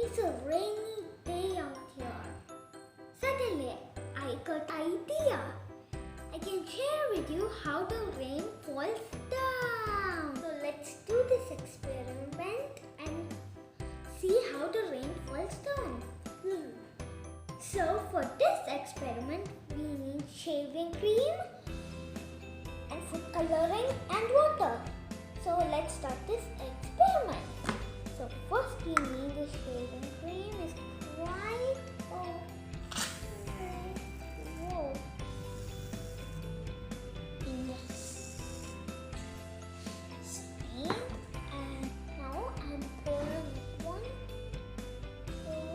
It's a rainy day out here. Suddenly, I got an idea. I can share with you how the rain falls down. So let's do this experiment and see how the rain falls down. So for this experiment, we need shaving cream and food coloring and water. So let's start this experiment. So first we need the shaving cream. Is quite whoa. Yes. Stain, and now I'm pouring one, two.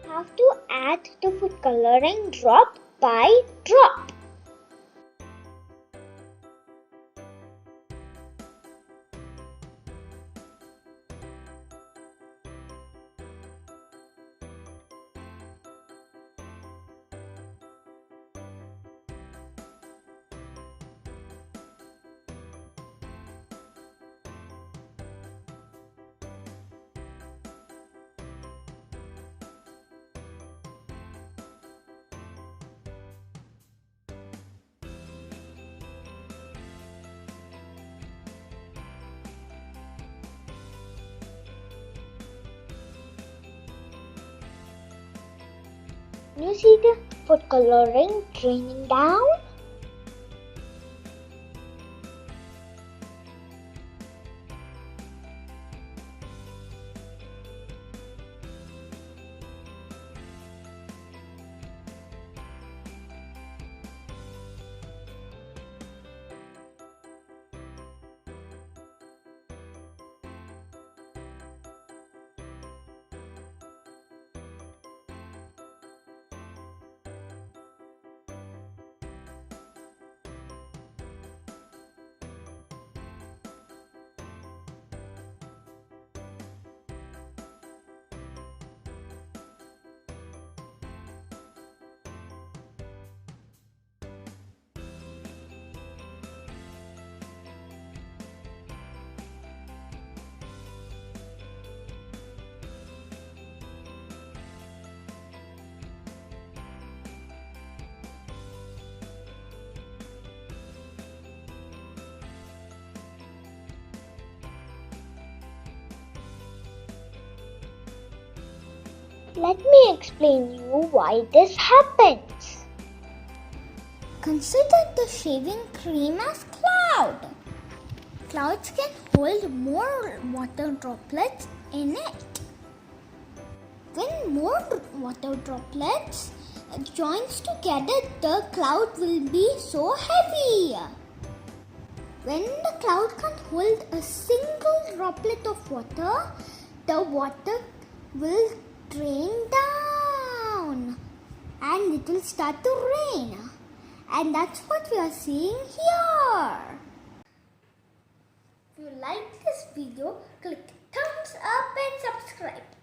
Have to add the food coloring drop by drop. You see the food coloring draining down? Let me explain you why this happens. Consider the shaving cream as cloud. Clouds can hold more water droplets in it. When more water droplets joins together, the cloud will be so heavy. When the cloud can't hold a single droplet of water, the water will drain down and it will start to rain. And that's what we are seeing here. If you like this video, click thumbs up and subscribe.